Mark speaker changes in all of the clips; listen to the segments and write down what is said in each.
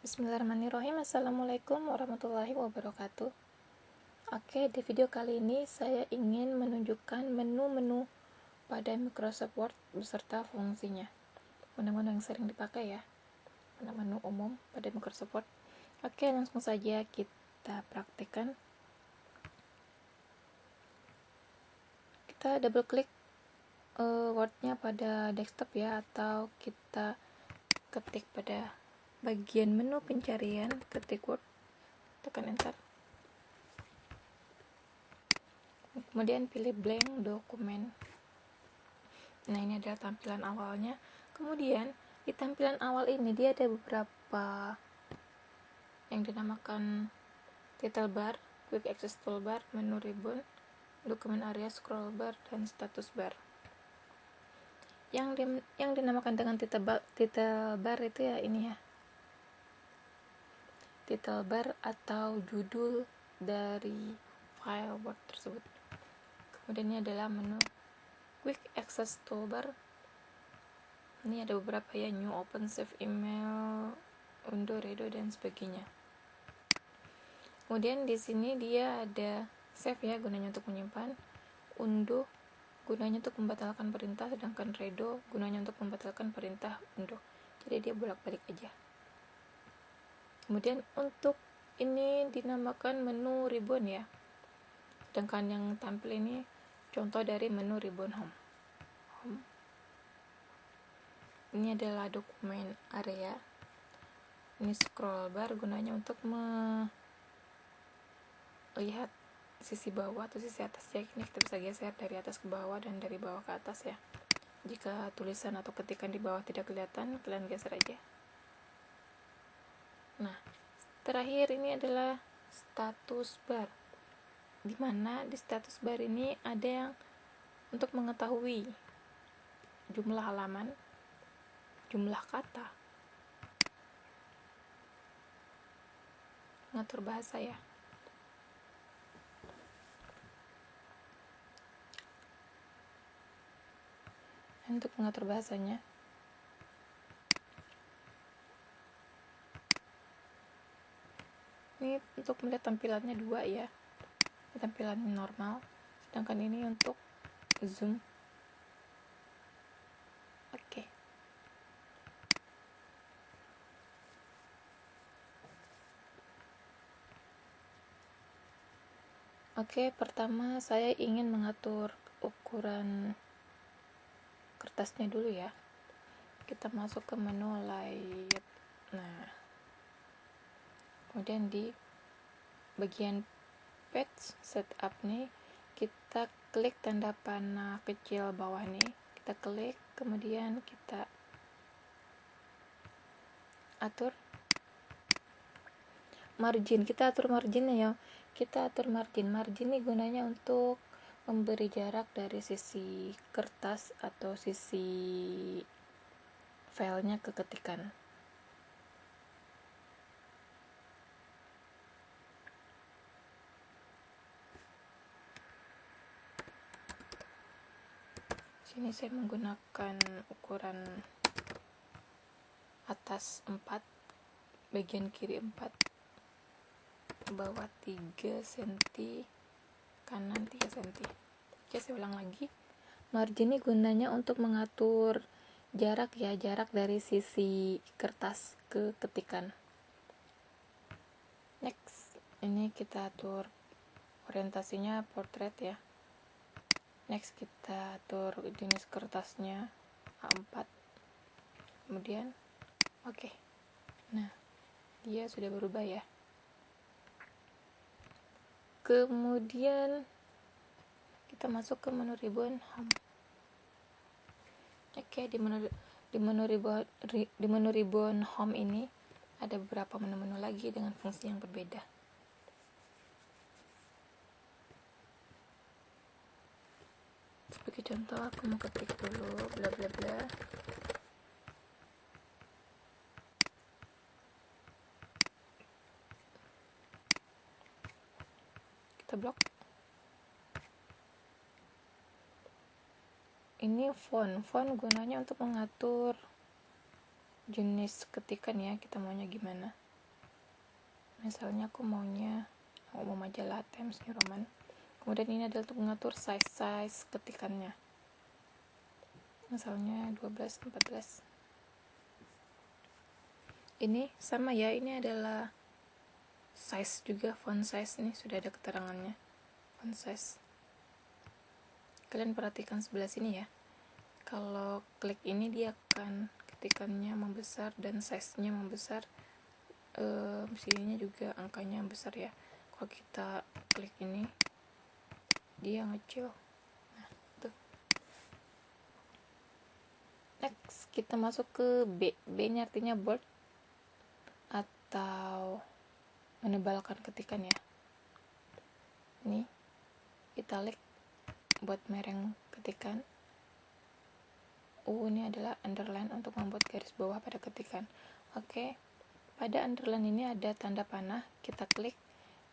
Speaker 1: Bismillahirrahmanirrahim. Assalamualaikum warahmatullahi wabarakatuh. Oke, di video kali ini saya ingin menunjukkan menu-menu pada Microsoft Word beserta fungsinya. Menu-menu yang sering dipakai ya, menu umum pada Microsoft Word. Oke, langsung saja kita praktekkan. Kita double klik Word-nya pada desktop ya, atau kita ketik pada bagian menu pencarian, ketik Word, tekan enter, kemudian pilih blank dokumen. Nah, ini adalah tampilan awalnya. Kemudian di tampilan awal ini dia ada beberapa yang dinamakan title bar, quick access toolbar, menu ribbon, dokumen area, scroll bar, dan status bar. Yang dinamakan dengan title bar itu ya ini ya, title bar atau judul dari file Word tersebut. Kemudian ini adalah menu quick access toolbar. Ini ada beberapa ya, new, open, save, email, undo, redo, dan sebagainya. Kemudian di sini dia ada save ya, gunanya untuk menyimpan, undo gunanya untuk membatalkan perintah, sedangkan redo gunanya untuk membatalkan perintah undo. Jadi dia bolak-balik aja. Kemudian untuk ini dinamakan menu ribbon ya, sedangkan yang tampil ini contoh dari menu ribbon home. Ini adalah dokumen area. Ini scroll bar, gunanya untuk melihat sisi bawah atau sisi atas ya. Ini kita bisa geser dari atas ke bawah dan dari bawah ke atas ya. Jika tulisan atau ketikan di bawah tidak kelihatan, kalian geser aja. Nah, terakhir ini adalah status bar, dimana di status bar ini ada yang untuk mengetahui jumlah halaman, jumlah kata, mengatur bahasa ya. Untuk mengatur bahasanya, ini untuk melihat tampilannya dua ya, tampilan normal, sedangkan ini untuk zoom. Oke. Oke, pertama saya ingin mengatur ukuran kertasnya dulu ya. Kita masuk ke menu layout. Nah, kemudian di bagian page setup nih, kita klik tanda panah kecil bawah nih, kita klik, kemudian kita atur margin. Kita atur marginnya ya, kita atur margin ini gunanya untuk memberi jarak dari sisi kertas atau sisi filenya ke ketikan. Sini saya menggunakan ukuran atas 4, bagian kiri 4, bawah 3 cm, kanan 3 cm. Oke, saya ulang lagi. Margin ini gunanya untuk mengatur jarak ya, jarak dari sisi kertas ke ketikan. Next, ini kita atur orientasinya portrait ya. Next, kita atur jenis kertasnya A4. Kemudian oke. Nah, dia sudah berubah ya. Kemudian kita masuk ke menu ribbon home. Oke, di menu ribbon home ini ada beberapa menu-menu lagi dengan fungsi yang berbeda. Sebagai contoh, aku mau ketik dulu bla bla bla. Kita blok. Ini font gunanya untuk mengatur jenis ketikan ya, kita maunya gimana. Misalnya aku mau majalah Times New Roman. Kemudian ini adalah untuk mengatur size ketikannya, misalnya 12, 14. Ini sama ya, ini adalah size juga, font size. Nih sudah ada keterangannya, font size. Kalian perhatikan sebelah sini ya, kalau klik ini dia akan ketikannya membesar dan size-nya membesar, sininya juga angkanya besar ya. Kalau kita klik ini dia ngecil. Nah, tuh. Next, kita masuk ke B. B ini artinya bold atau menebalkan ketikan ya. Ini italic buat mereng ketikan. U ini adalah underline untuk membuat garis bawah pada ketikan. Oke. Pada underline ini ada tanda panah, kita klik.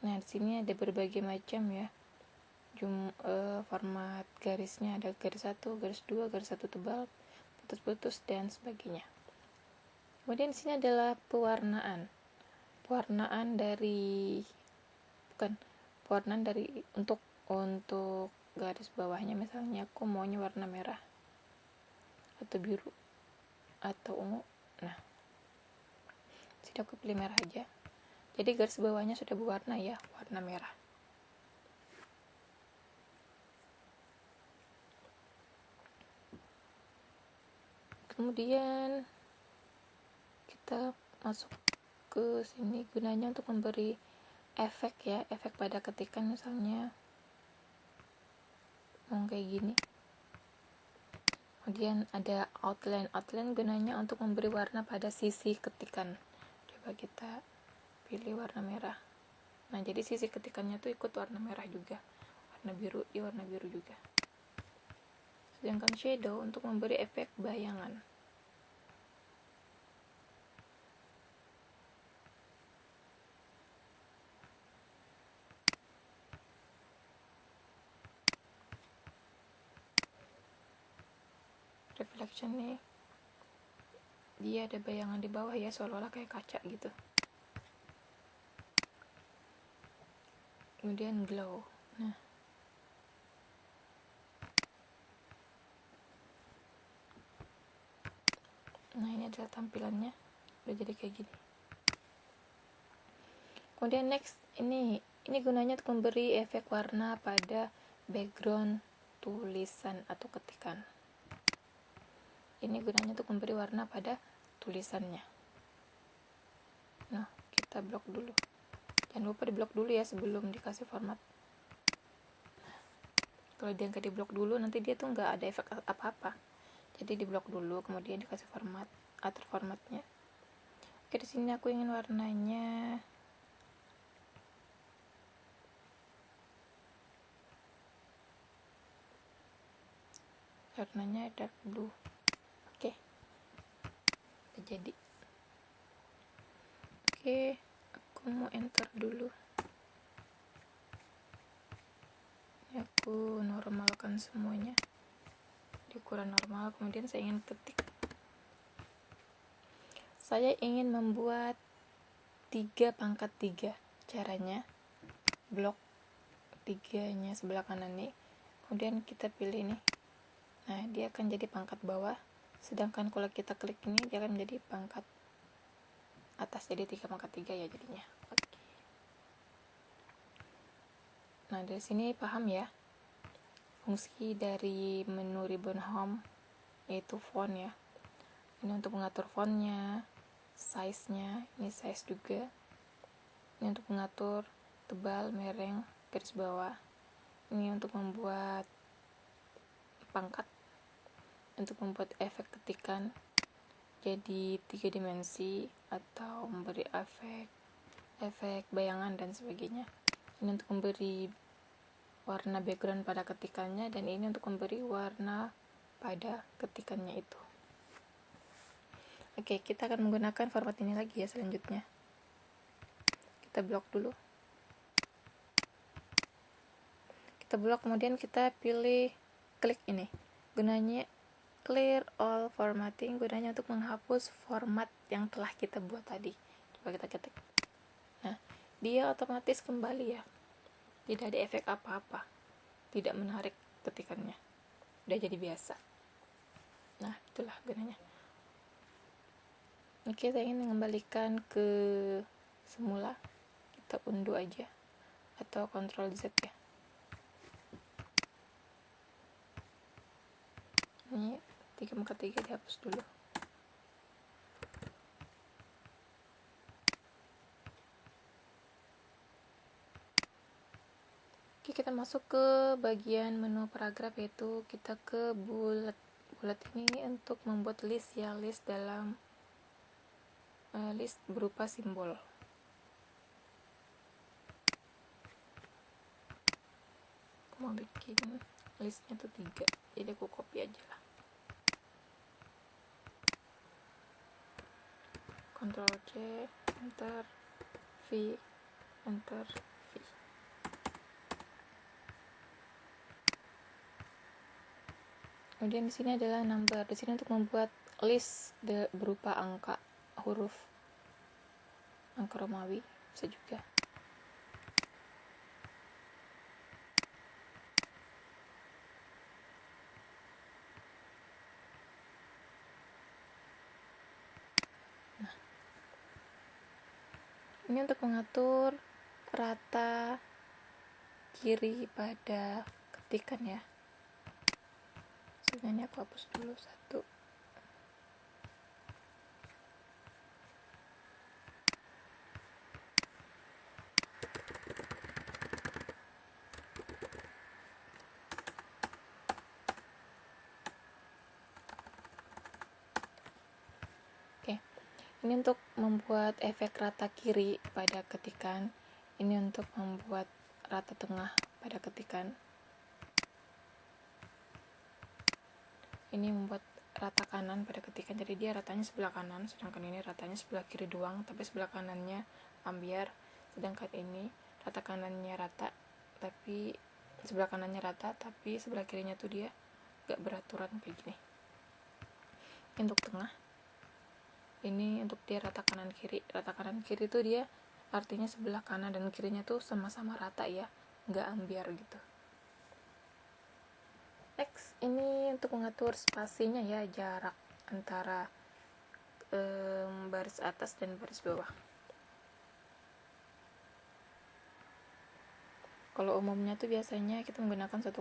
Speaker 1: Nah, di sini ada berbagai macam ya. Format garisnya ada garis 1, garis 2, garis 1 tebal, putus-putus dan sebagainya. Kemudian di sini adalah pewarnaan dari untuk garis bawahnya. Misalnya aku maunya warna merah atau biru atau ungu. Nah, sini aku pilih merah aja. Jadi garis bawahnya sudah berwarna ya, warna merah. Kemudian kita masuk ke sini, gunanya untuk memberi efek ya, efek pada ketikan. Misalnya kayak gini. Kemudian ada outline gunanya untuk memberi warna pada sisi ketikan. Coba kita pilih warna merah. Nah, jadi sisi ketikannya tuh ikut warna merah juga, warna biru di warna biru juga. Sedangkan shadow untuk memberi efek bayangan. Reflection nih, dia ada bayangan di bawah ya, seolah-olah kayak kaca gitu. Kemudian glow. Nah, ini adalah tampilannya, udah jadi kayak gini. Kemudian next, ini gunanya untuk memberi efek warna pada background tulisan atau ketikan. Ini gunanya untuk memberi warna pada tulisannya. Nah, kita blok dulu. Jangan lupa di blok dulu ya sebelum dikasih format. Kalau dia nggak di blok dulu, nanti dia tuh nggak ada efek apa-apa. Jadi di blok dulu, kemudian dikasih format, atur formatnya. Oke, di sini aku ingin warnanya dark blue. Oke, udah jadi. Oke, aku mau enter dulu. Ini aku normalkan semuanya di ukuran normal. Kemudian saya ingin ketik. Saya ingin membuat 3×3. Caranya blok 3-nya sebelah kanan nih. Kemudian kita pilih nih. Nah, dia akan jadi pangkat bawah. Sedangkan kalau kita klik ini, dia akan menjadi pangkat atas. Jadi 3×3 ya jadinya. Oke. Nah, dari sini paham ya fungsi dari menu ribbon home, yaitu font ya. Ini untuk mengatur fontnya, size-nya, ini size juga. Ini untuk mengatur tebal, mereng, garis bawah. Ini untuk membuat pangkat, untuk membuat efek ketikan jadi 3 dimensi atau memberi efek bayangan dan sebagainya. Ini untuk memberi warna background pada ketikannya, dan ini untuk memberi warna pada ketikannya itu. Oke, kita akan menggunakan format ini lagi ya selanjutnya. Kita blok dulu. Kita blok, kemudian kita pilih klik ini. Gunanya clear all formatting, gunanya untuk menghapus format yang telah kita buat tadi. Coba kita ketik. Nah, dia otomatis kembali ya, tidak ada efek apa-apa, tidak menarik ketikannya, udah jadi biasa. Nah itulah gunanya. Oke, saya ingin mengembalikan ke semula, kita undo aja atau Ctrl Z ya. Ini 3x3 dihapus dulu. Oke, kita masuk ke bagian menu paragraf, yaitu kita ke bulat. Bulat ini untuk membuat list ya, list dalam list berupa simbol. Aku mau bikin listnya tuh 3, jadi aku copy aja lah. Ctrl C, enter V, enter V. Kemudian di sini adalah number. Di sini untuk membuat list berupa angka, huruf, angka Romawi bisa juga. Nah, ini untuk mengatur rata kiri pada ketikan ya. Sebenarnya aku hapus dulu satu. Oke, ini untuk membuat efek rata kiri pada ketikan. Ini untuk membuat rata tengah pada ketikan. Ini membuat rata kanan pada ketikan, jadi dia ratanya sebelah kanan, sedangkan ini ratanya sebelah kiri doang, tapi sebelah kanannya ambiar. Sedangkan ini rata kanannya rata, tapi sebelah kanannya rata, tapi sebelah kirinya tuh dia gak beraturan kayak gini. Untuk tengah, ini untuk dia rata kanan kiri. Rata kanan kiri tuh dia artinya sebelah kanan dan kirinya tuh sama-sama rata ya, gak ambiar gitu. Next, ini untuk mengatur spasinya ya, jarak antara baris atas dan baris bawah. Kalau umumnya tuh biasanya kita menggunakan 1,5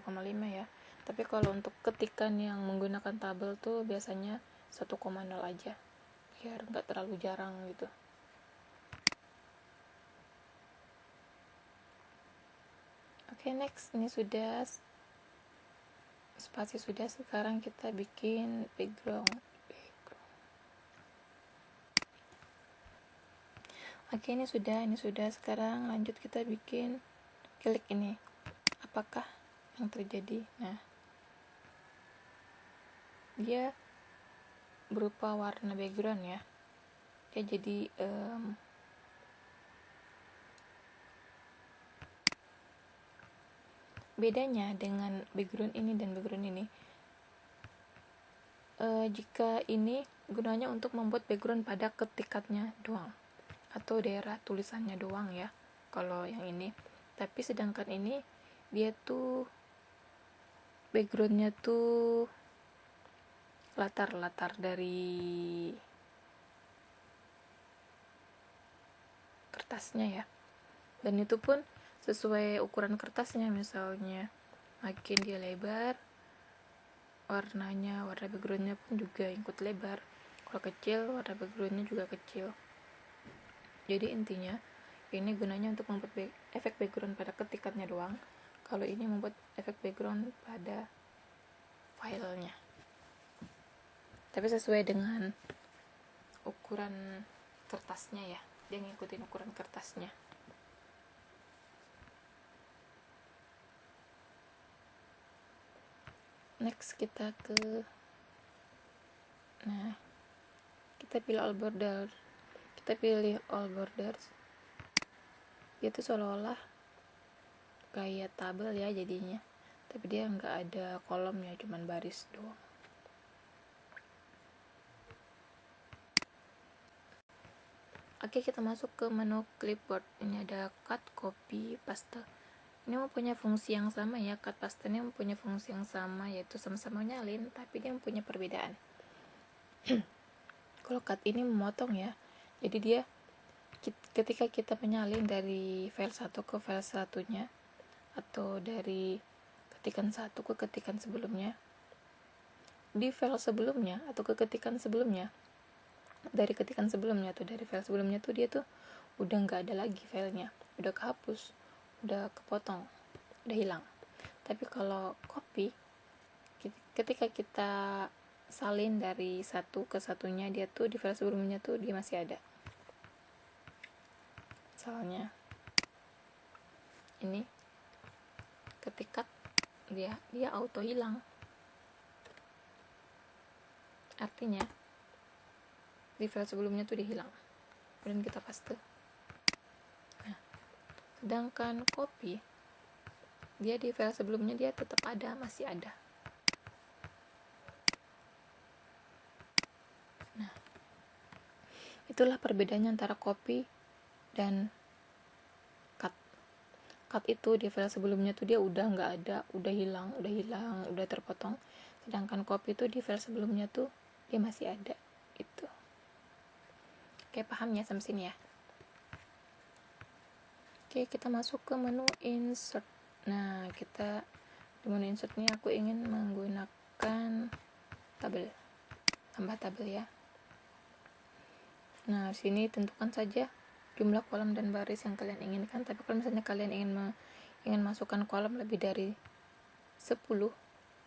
Speaker 1: ya, tapi kalau untuk ketikan yang menggunakan tabel tuh biasanya 1,0 aja, biar nggak terlalu jarang gitu. Oke, next, ini sudah spasi sudah, sekarang kita bikin background. Oke, ini sudah. Sekarang lanjut kita bikin, klik ini. Apakah yang terjadi? Nah, dia berupa warna background ya. Dia jadi bedanya dengan background ini dan background ini, jika ini gunanya untuk membuat background pada ketikannya doang atau daerah tulisannya doang ya, kalau yang ini. Tapi sedangkan ini dia tuh backgroundnya tuh latar dari kertasnya ya, dan itu pun sesuai ukuran kertasnya. Misalnya makin dia lebar, warna backgroundnya pun juga ikut lebar. Kalau kecil, warna backgroundnya juga kecil. Jadi intinya ini gunanya untuk membuat efek background pada ketikannya doang. Kalau ini membuat efek background pada filenya, tapi sesuai dengan ukuran kertasnya ya, dia ngikutin ukuran kertasnya. Next kita kita pilih all border. Kita pilih all borders. Itu seolah-olah kayak tabel ya jadinya, tapi dia nggak ada kolomnya, cuman baris doang. Oke, kita masuk ke menu clipboard. Ini ada cut, copy, paste. Ini mempunyai fungsi yang sama ya. Cut, paste ini mempunyai fungsi yang sama, yaitu sama-sama nyalin, tapi dia mempunyai perbedaan. Kalau cut ini memotong ya. Jadi dia ketika kita menyalin dari file satu ke file satunya, atau dari ketikan satu ke ketikan sebelumnya, di file sebelumnya atau ke ketikan sebelumnya, dari ketikan sebelumnya atau dari file sebelumnya tuh dia tuh udah nggak ada lagi filenya, udah kehapus, udah kepotong, udah hilang. Tapi kalau copy, ketika kita salin dari satu ke satunya, dia tuh di file sebelumnya tuh dia masih ada. Misalnya ini ketika dia auto hilang, artinya di file sebelumnya tuh dia hilang, kemudian kita paste. Nah, sedangkan copy, dia di file sebelumnya dia tetap ada, masih ada. Nah, itulah perbedaannya antara copy dan cut. Cut itu di file sebelumnya tuh dia udah nggak ada, udah hilang, udah terpotong. Sedangkan copy itu di file sebelumnya tuh dia masih ada. Itu. Oke, paham ya sampai sini ya? Oke, kita masuk ke menu insert. Nah, kita di menu insert ini aku ingin menggunakan tabel. Tambah tabel ya. Nah, sini tentukan saja jumlah kolom dan baris yang kalian inginkan. Tapi kalau misalnya kalian ingin masukkan kolom lebih dari 10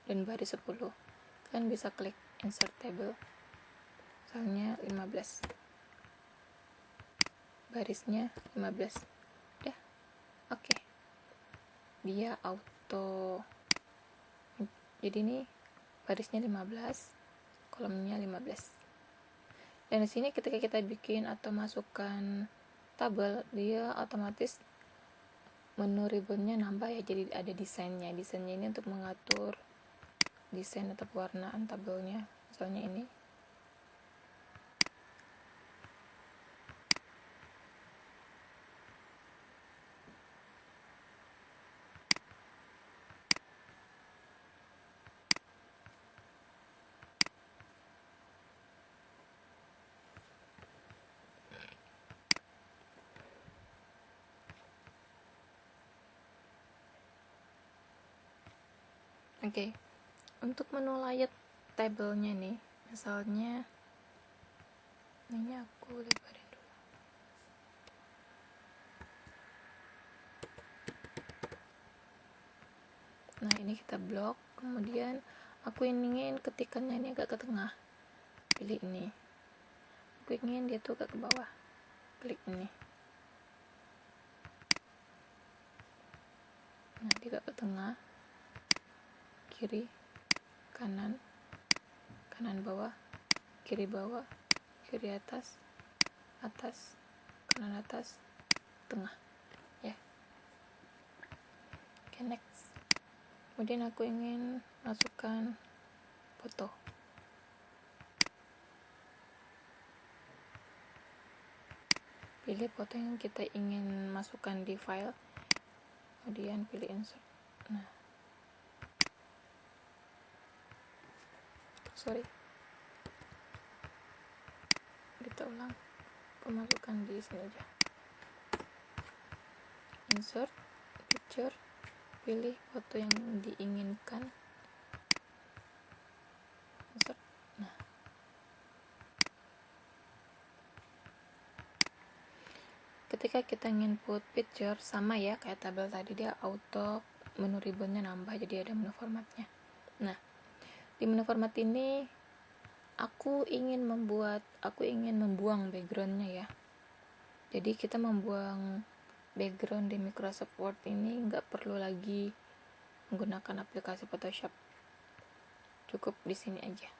Speaker 1: dan baris 10, kalian bisa klik insert table. Misalnya 15. Barisnya 15. Udah. Oke. Dia auto. Jadi ini barisnya 15, kolomnya 15. Dan di sini ketika kita bikin atau masukkan tabel, dia otomatis menu ribbonnya nambah ya, jadi ada desainnya. Desainnya ini untuk mengatur desain atau pewarnaan tabelnya. Misalnya ini. Oke. Untuk menu layout tabelnya nih, misalnya ini aku lebarin dulu. Nah, ini kita blok, kemudian aku ingin ketikannya ini agak ke tengah, pilih ini. Aku ingin dia tuh agak ke bawah, klik ini. Nah, dia agak ke tengah, kiri, kanan, kanan bawah, kiri bawah, kiri atas, atas, kanan atas, tengah ya. Oke, next. Kemudian aku ingin masukkan foto. Pilih foto yang kita ingin masukkan di file, kemudian pilih insert. Nah, kita ulang, aku masukkan di sini aja. Insert, picture, pilih foto yang diinginkan, insert. Nah, ketika kita input picture, sama ya kayak tabel tadi, dia auto menu ribbonnya nambah, jadi ada menu formatnya. Nah, di menu format ini aku ingin membuang backgroundnya ya. Jadi kita membuang background di Microsoft Word ini nggak perlu lagi menggunakan aplikasi Photoshop, cukup di sini aja,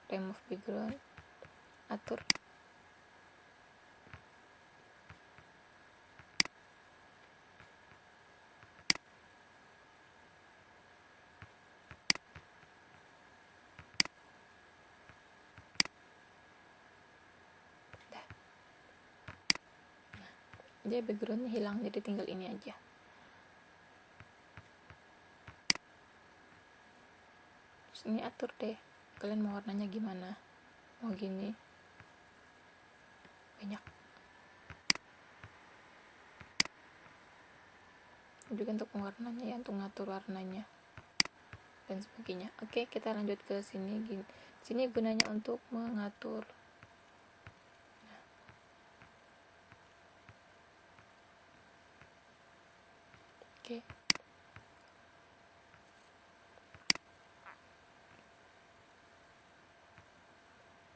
Speaker 1: remove background, atur. dia backgroundnya hilang, jadi tinggal ini aja. Terus ini atur deh, kalian mau warnanya gimana, mau gini, banyak juga untuk warnanya ya, untuk ngatur warnanya dan sebagainya. Oke, kita lanjut ke sini. Sini gunanya untuk mengatur. Oke.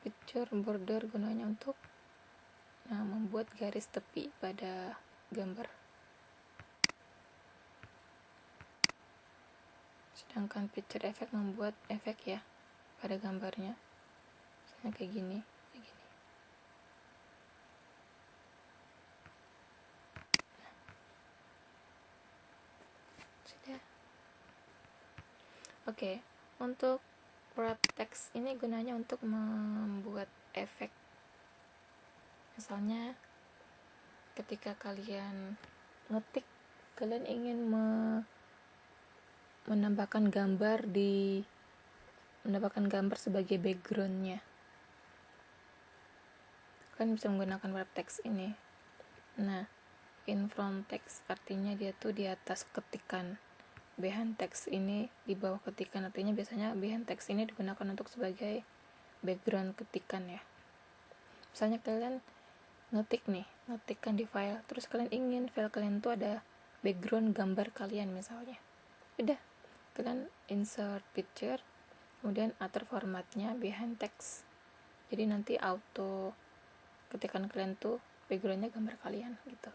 Speaker 1: Picture border gunanya untuk membuat garis tepi pada gambar. Sedangkan picture effect membuat efek ya pada gambarnya. Misalnya kayak gini. Sudah. Oke, untuk wrap text ini gunanya untuk membuat efek. Misalnya ketika kalian ngetik, kalian ingin menambahkan gambar sebagai backgroundnya, kalian bisa menggunakan wrap text ini. Nah, in front text artinya dia tuh di atas ketikan, behind text ini di bawah ketikan. Artinya biasanya behind text ini digunakan untuk sebagai background ketikan ya. Misalnya kalian ngetikkan di file, terus kalian ingin file kalian tuh ada background gambar kalian misalnya, udah kalian insert picture, kemudian atur formatnya behind text, jadi nanti auto ketikan kalian tuh backgroundnya gambar kalian gitu.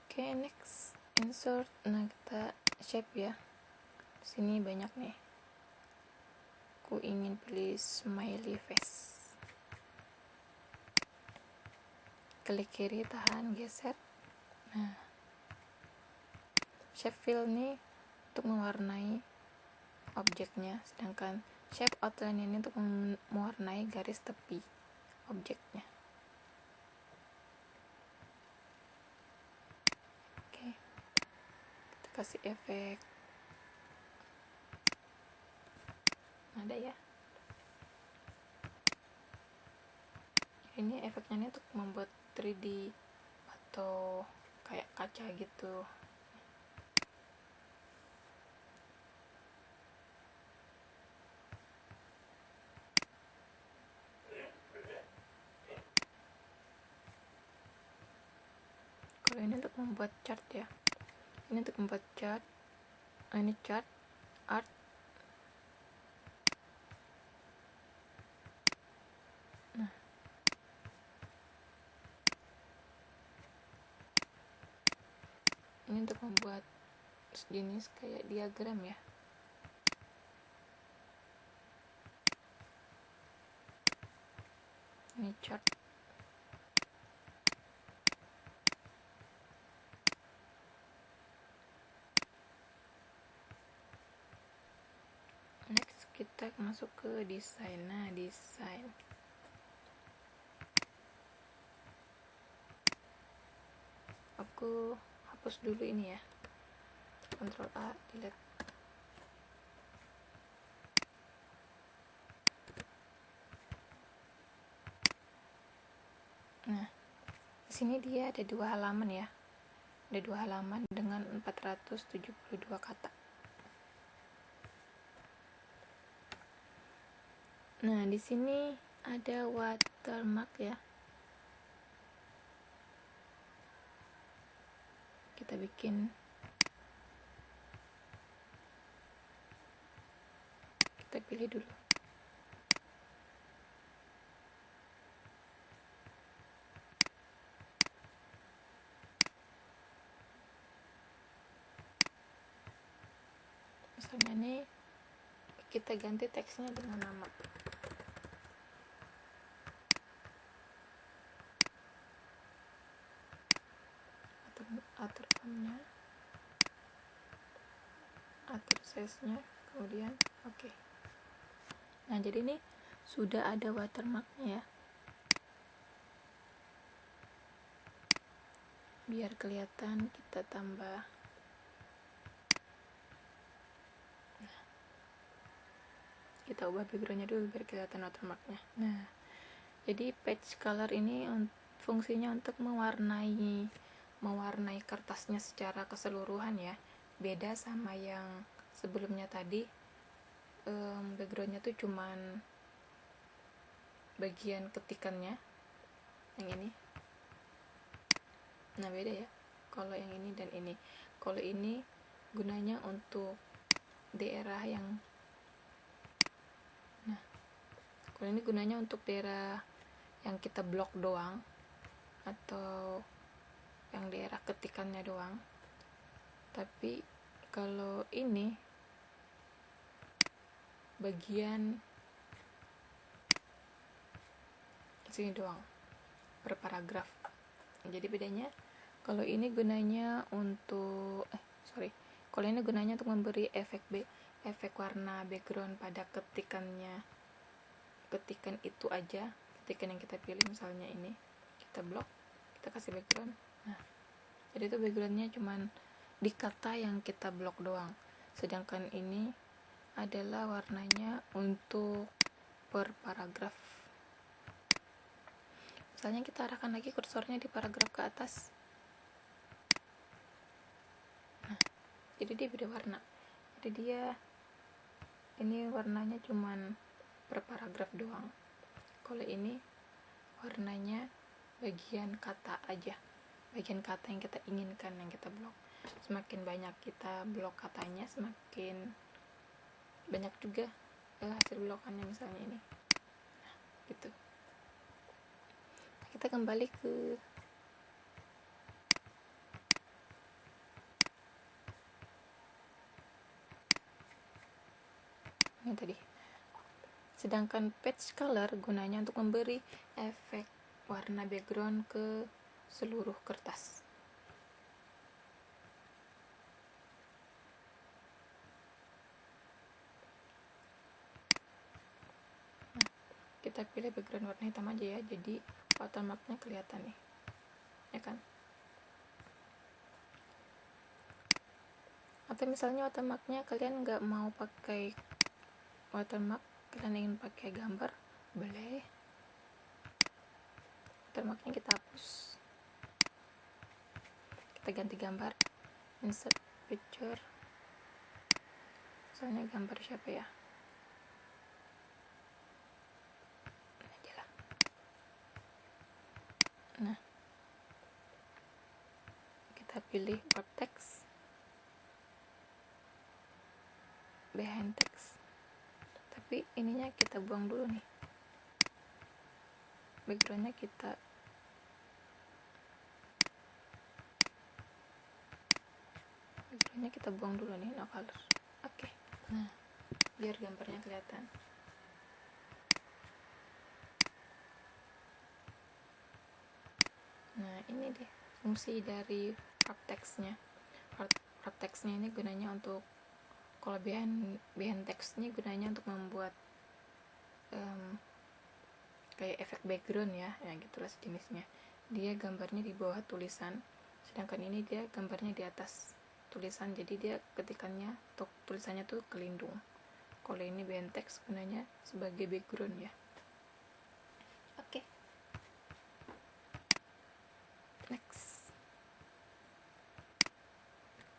Speaker 1: Oke, next insert. Nah, kita shape ya. Sini banyak nih, aku ingin pilih smiley face. Klik kiri, tahan, geser. Nah, shape fill nih untuk mewarnai objeknya, sedangkan shape outline ini untuk mewarnai garis tepi objeknya. Oke, kita kasih efek ada ya. Ini efeknya nih untuk membuat 3D atau kayak kaca gitu. Kalau ini untuk membuat chart ya. Ini untuk membuat chart. Ini chart, art. Nah, ini untuk membuat jenis kayak diagram ya. Ini chart. Next kita masuk ke desain. Nah, desain. Aku hapus dulu ini ya. Ctrl A, delete. Nah, di sini dia ada 2 halaman ya. Ada 2 halaman dengan 472 kata. Nah, di sini ada watermark ya. Kita bikin, kita pilih dulu. Misalnya nih, kita ganti teksnya dengan nama. Atur fontnya, atur size-nya, kemudian oke. Nah, jadi ini sudah ada watermarknya ya, biar kelihatan kita tambah. Kita ubah backgroundnya dulu biar kelihatan watermarknya. Nah, jadi page color ini fungsinya untuk mewarnai kertasnya secara keseluruhan ya. Beda sama yang sebelumnya tadi, backgroundnya tuh cuman bagian ketikannya, yang ini. Nah, beda ya kalau yang ini dan ini. Kalau ini gunanya untuk daerah yang, nah kalau ini gunanya untuk daerah yang kita blok doang, atau yang daerah ketikannya doang. Tapi kalau ini bagian sini doang, per paragraf. Jadi bedanya, kalau ini gunanya untuk kalau ini gunanya untuk memberi efek warna background pada ketikan itu aja. Ketikan yang kita pilih, misalnya ini kita blok, kita kasih background. Nah, jadi itu backgroundnya cuman di kata yang kita blok doang. Sedangkan ini adalah warnanya untuk per paragraf. Misalnya kita arahkan lagi kursornya di paragraf ke atas. Nah, jadi dia beda warna. Jadi dia ini warnanya cuman per paragraf doang. Kalau ini warnanya bagian kata aja, bagian kata yang kita inginkan, yang kita blok. Semakin banyak kita blok katanya, semakin banyak juga hasil blokannya, misalnya ini. Nah, gitu. Kita kembali ke yang tadi. Sedangkan page color gunanya untuk memberi efek warna background ke seluruh kertas. Nah, kita pilih background warna hitam aja ya, jadi watermarknya kelihatan nih, ya kan? Atau misalnya watermarknya kalian nggak mau pakai watermark, kalian ingin pakai gambar, boleh. Watermarknya kita hapus, kita ganti gambar, insert picture, misalnya gambar siapa ya, ini aja lah. Nah, kita pilih wrap text, behind text, tapi ininya kita buang dulu nih, backgroundnya kita buang dulu nih, no color. Oke. Nah, biar gambarnya kelihatan. Nah, ini deh fungsi dari wrap textnya. Wrap textnya ini gunanya untuk, kalau behind text ini gunanya untuk membuat kayak efek background ya gitulah sejenisnya. Dia gambarnya di bawah tulisan, sedangkan ini dia gambarnya di atas tulisan, jadi dia ketikannya tulisannya tuh kelindung. Kalau ini behind text gunanya sebagai background ya. Oke. Next,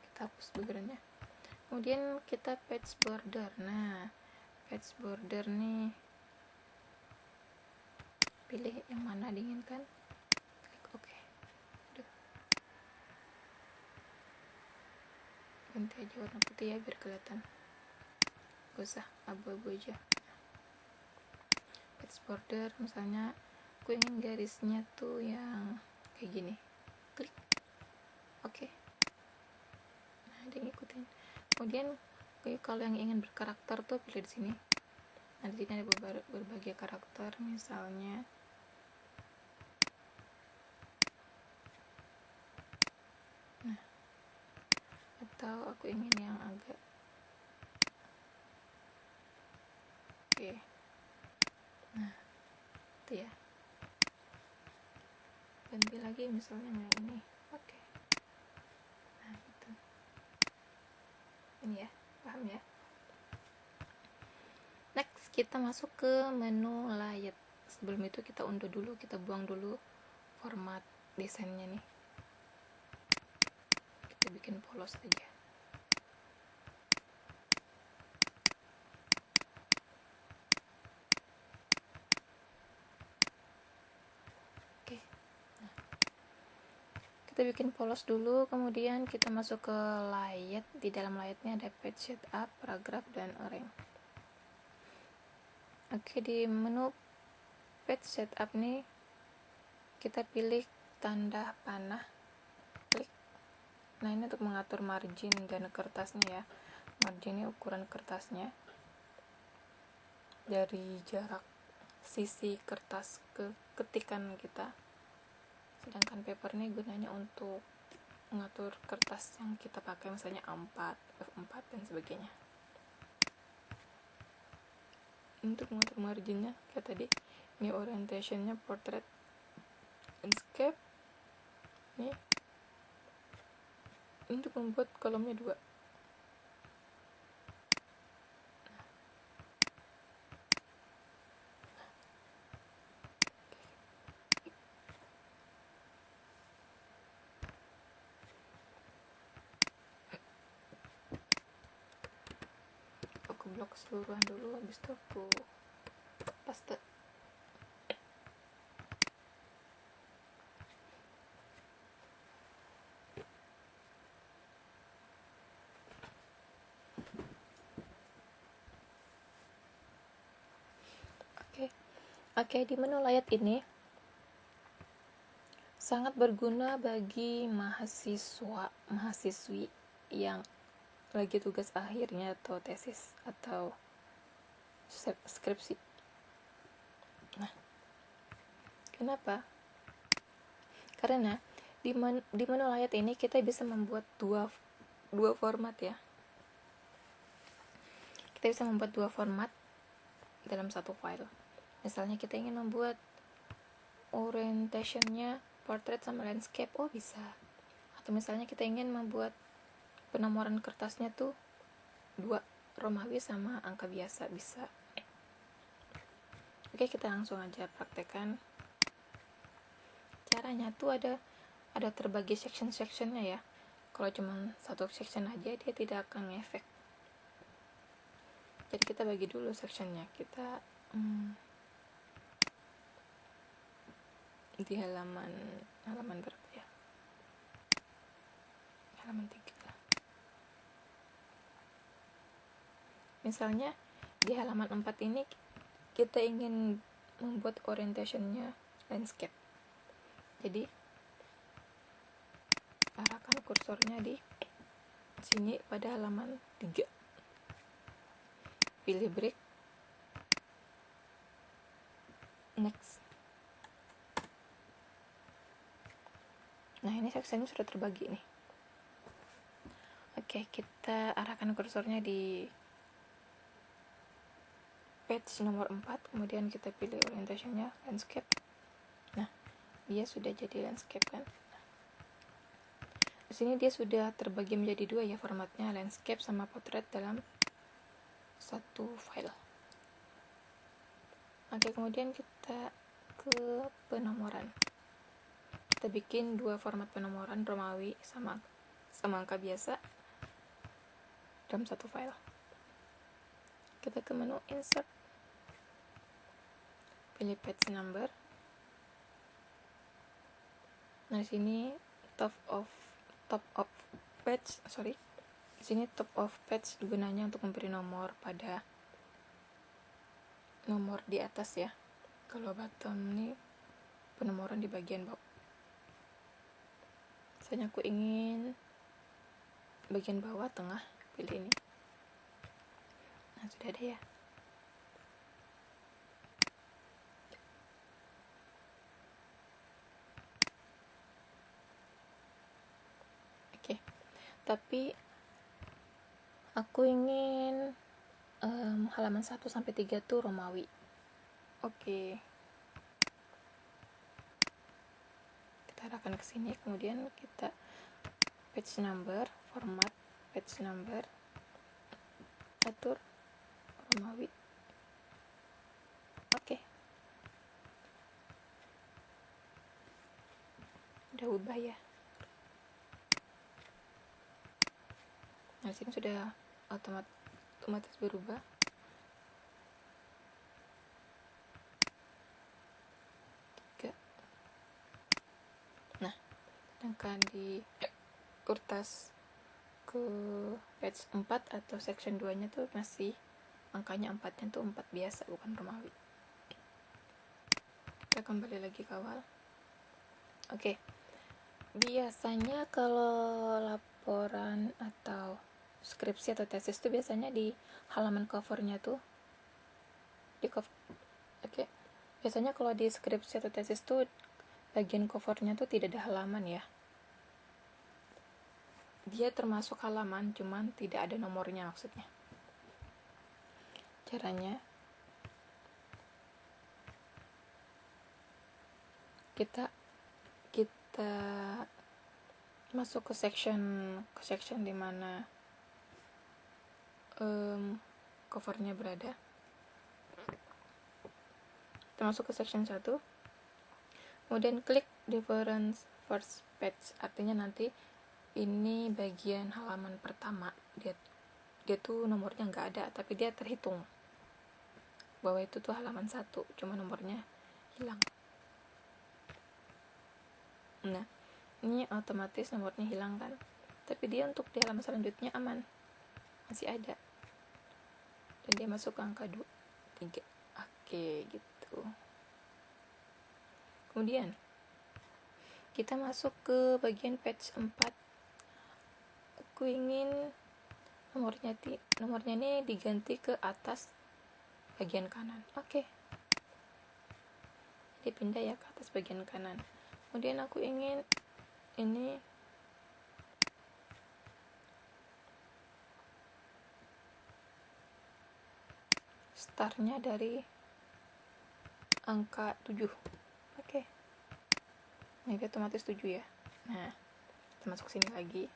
Speaker 1: kita hapus backgroundnya. Kemudian kita page border. Nah, page border nih, pilih yang mana diinginkan, klik OK. Ganti aja warna putih ya biar kelihatan, gak usah abu-abu aja. Page border, misalnya aku ingin garisnya tuh yang kayak gini, klik OK. Nah, dia ngikutin. Kemudian kalau yang ingin berkarakter tuh pilih di sini. Nah, di sini ada berbagai karakter, misalnya atau aku ingin yang agak gitu ya, ganti lagi misalnya yang ini. Oke. Nah gitu, ini ya, paham ya. Next kita masuk ke menu layout. Sebelum itu kita unduh dulu, kita buang dulu format desainnya nih, kita bikin polos aja. Oke, nah, kita bikin polos dulu, kemudian kita masuk ke layout. Di dalam layoutnya ada page setup, paragraph, dan arrange. Oke, di menu page setup nih kita pilih tanda panah, klik. Nah ini untuk mengatur margin dan kertasnya ya. Margin ini ukuran kertasnya dari jarak sisi kertas ke ketikan kita, sedangkan paper ini gunanya untuk mengatur kertas yang kita pakai, misalnya A4, F4 dan sebagainya. Untuk mengatur marginnya kayak tadi, ini orientationnya portrait, landscape. Ini untuk membuat kolomnya 2. Aku blok keseluruhan dulu, habis itu aku paste. Oke, di menu layout ini sangat berguna bagi mahasiswi yang lagi tugas akhirnya atau tesis atau skripsi. Nah, kenapa? Karena di menu layout ini kita bisa membuat dua format ya. Kita bisa membuat 2 format dalam satu file. Misalnya kita ingin membuat orientationnya portrait sama landscape, oh bisa. Atau misalnya kita ingin membuat penomoran kertasnya tuh 2, Romawi sama angka biasa, bisa. Oke, kita langsung aja praktekkan. Caranya tuh ada terbagi section-sectionnya ya. Kalau cuma satu section aja dia tidak akan ngefek. Jadi kita bagi dulu sectionnya. Kita di halaman berapa ya? Halaman 3 lah. Misalnya di halaman 4 ini kita ingin membuat orientationnya landscape. Jadi arahkan kursornya di sini pada halaman 3. Pilih break. Next. Nah, ini sectionnya sudah terbagi nih. Oke, kita arahkan kursornya di page nomor 4, kemudian kita pilih orientationnya landscape. Nah, dia sudah jadi landscape kan. Di sini dia sudah terbagi menjadi 2 ya formatnya, landscape sama portrait dalam satu file. Oke, kemudian kita ke penomoran. Kita bikin 2 format penomoran, Romawi sama angka biasa dalam satu file. Kita ke menu insert, pilih page number. Nah, di sini top of page, di sini top of page gunanya untuk memberi nomor pada nomor di atas ya. Kalau bottom ini penomoran di bagian bawah. Misalnya aku ingin bagian bawah, tengah, pilih ini. Nah, sudah ada ya. Oke, tapi aku ingin halaman 1 sampai 3 tuh Romawi. Oke. kita arahkan ke sini, kemudian kita page number, format page number, atur Romawi. Oke. Udah ubah ya. Nah, sini sudah otomatis berubah. Nah, sedangkan di kertas ke page 4 atau section 2 nya tuh masih angkanya 4 nya tuh 4 biasa, bukan Romawi. Kita kembali lagi ke awal. Oke. Biasanya kalau laporan atau skripsi atau tesis tuh biasanya di halaman covernya tuh di cover. Oke. Biasanya kalau di skripsi atau tesis tuh bagian covernya tuh tidak ada halaman ya. Dia termasuk halaman, cuman tidak ada nomornya maksudnya. Caranya kita masuk ke section di mana covernya berada. Kita masuk ke section 1, kemudian klik different first page, artinya nanti ini bagian halaman pertama, dia tuh nomornya nggak ada, tapi dia terhitung bahwa itu tuh halaman 1, cuma nomornya hilang. Nah, ini otomatis nomornya hilang kan, tapi dia untuk di halaman selanjutnya aman, masih ada, dan dia masuk ke angka 3. Oke, gitu. Kemudian kita masuk ke bagian page 4. Aku ingin nomornya ini diganti ke atas bagian kanan. Oke. Jadi pindah ya ke atas bagian kanan. Kemudian aku ingin ini startnya dari angka 7. Oke. Nah, ini otomatis 7 ya. Nah, kita masuk sini lagi.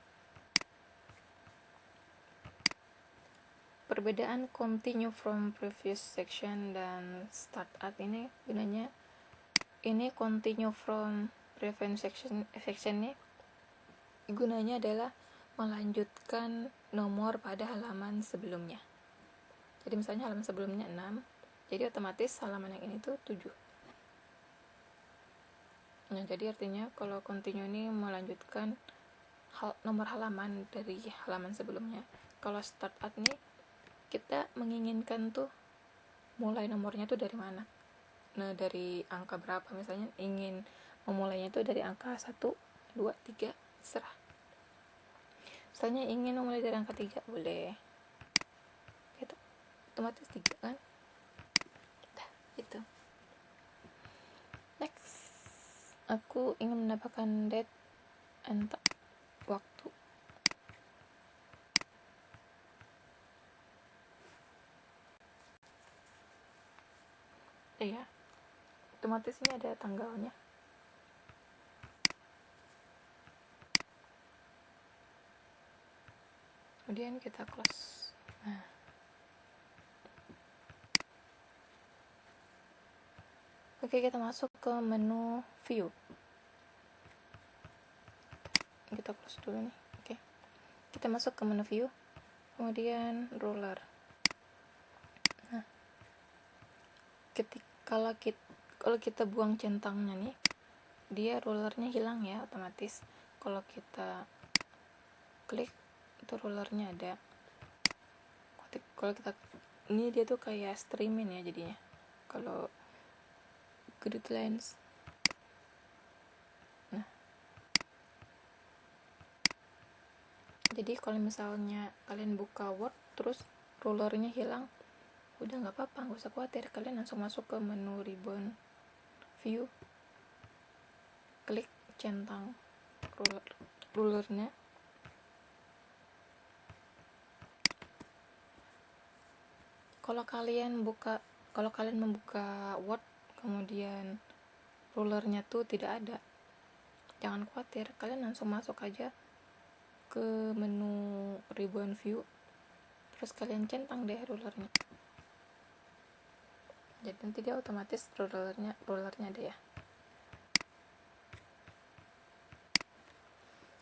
Speaker 1: Perbedaan continue from previous section dan start at ini gunanya, ini continue from previous section ini gunanya adalah melanjutkan nomor pada halaman sebelumnya. Jadi misalnya halaman sebelumnya 6, jadi otomatis halaman yang ini tuh 7. Nah, jadi artinya kalau continue ini melanjutkan nomor halaman dari halaman sebelumnya. Kalau start at ini kita menginginkan tuh mulai nomornya tuh dari mana. Nah, dari angka berapa, misalnya ingin memulainya tuh dari angka 1, 2, 3, serah. Misalnya ingin memulai dari angka 3, boleh. Gitu. Otomatis 3 kan. Nah, gitu. Next, aku ingin menambahkan date and waktu. Ya, otomatis ini ada tanggalnya. Kemudian kita close. Nah, oke, kita masuk ke menu view. Kita close dulu nih. Oke, kita masuk ke menu view, kemudian ruler. Nah, kalau kita buang centangnya nih, dia rulernya hilang ya otomatis. Kalau kita klik, itu rulernya ada. Kalau kita ini, dia tuh kayak streaming ya jadinya. Kalau grid lines. Nah, jadi kalau misalnya kalian buka Word terus rulernya hilang, udah nggak apa-apa, nggak usah khawatir, kalian langsung masuk ke menu ribbon view, klik centang rulernya. Kalau kalian membuka Word kemudian rulernya tuh tidak ada, jangan khawatir, kalian langsung masuk aja ke menu ribuan view, terus kalian centang deh rulernya. Jadi nanti dia otomatis rulernya ada ya.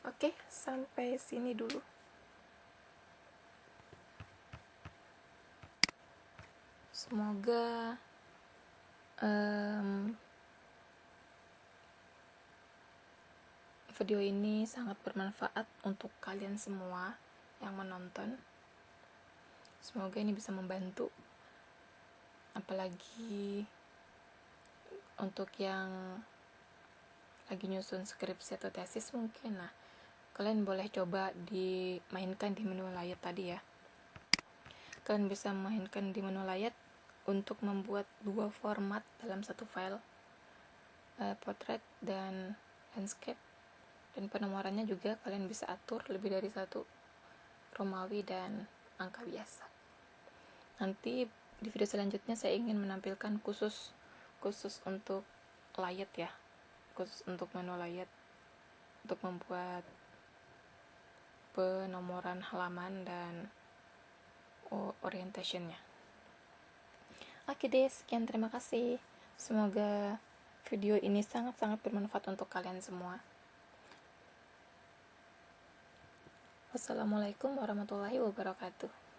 Speaker 1: Oke, sampai sini dulu. Semoga video ini sangat bermanfaat untuk kalian semua yang menonton. Semoga ini bisa membantu, apalagi untuk yang lagi nyusun skripsi atau tesis mungkin. Nah, kalian boleh coba dimainkan di menu layar tadi ya. Kalian bisa mainkan di menu layar untuk membuat 2 format dalam satu file, portrait dan landscape. Dan penomorannya juga kalian bisa atur lebih dari 1, Romawi dan angka biasa. Nanti di video selanjutnya saya ingin menampilkan khusus untuk layar ya, khusus untuk menu layar, untuk membuat penomoran halaman dan orientationnya. Oke deh, sekian, terima kasih. Semoga video ini sangat-sangat bermanfaat untuk kalian semua. Wassalamualaikum warahmatullahi wabarakatuh.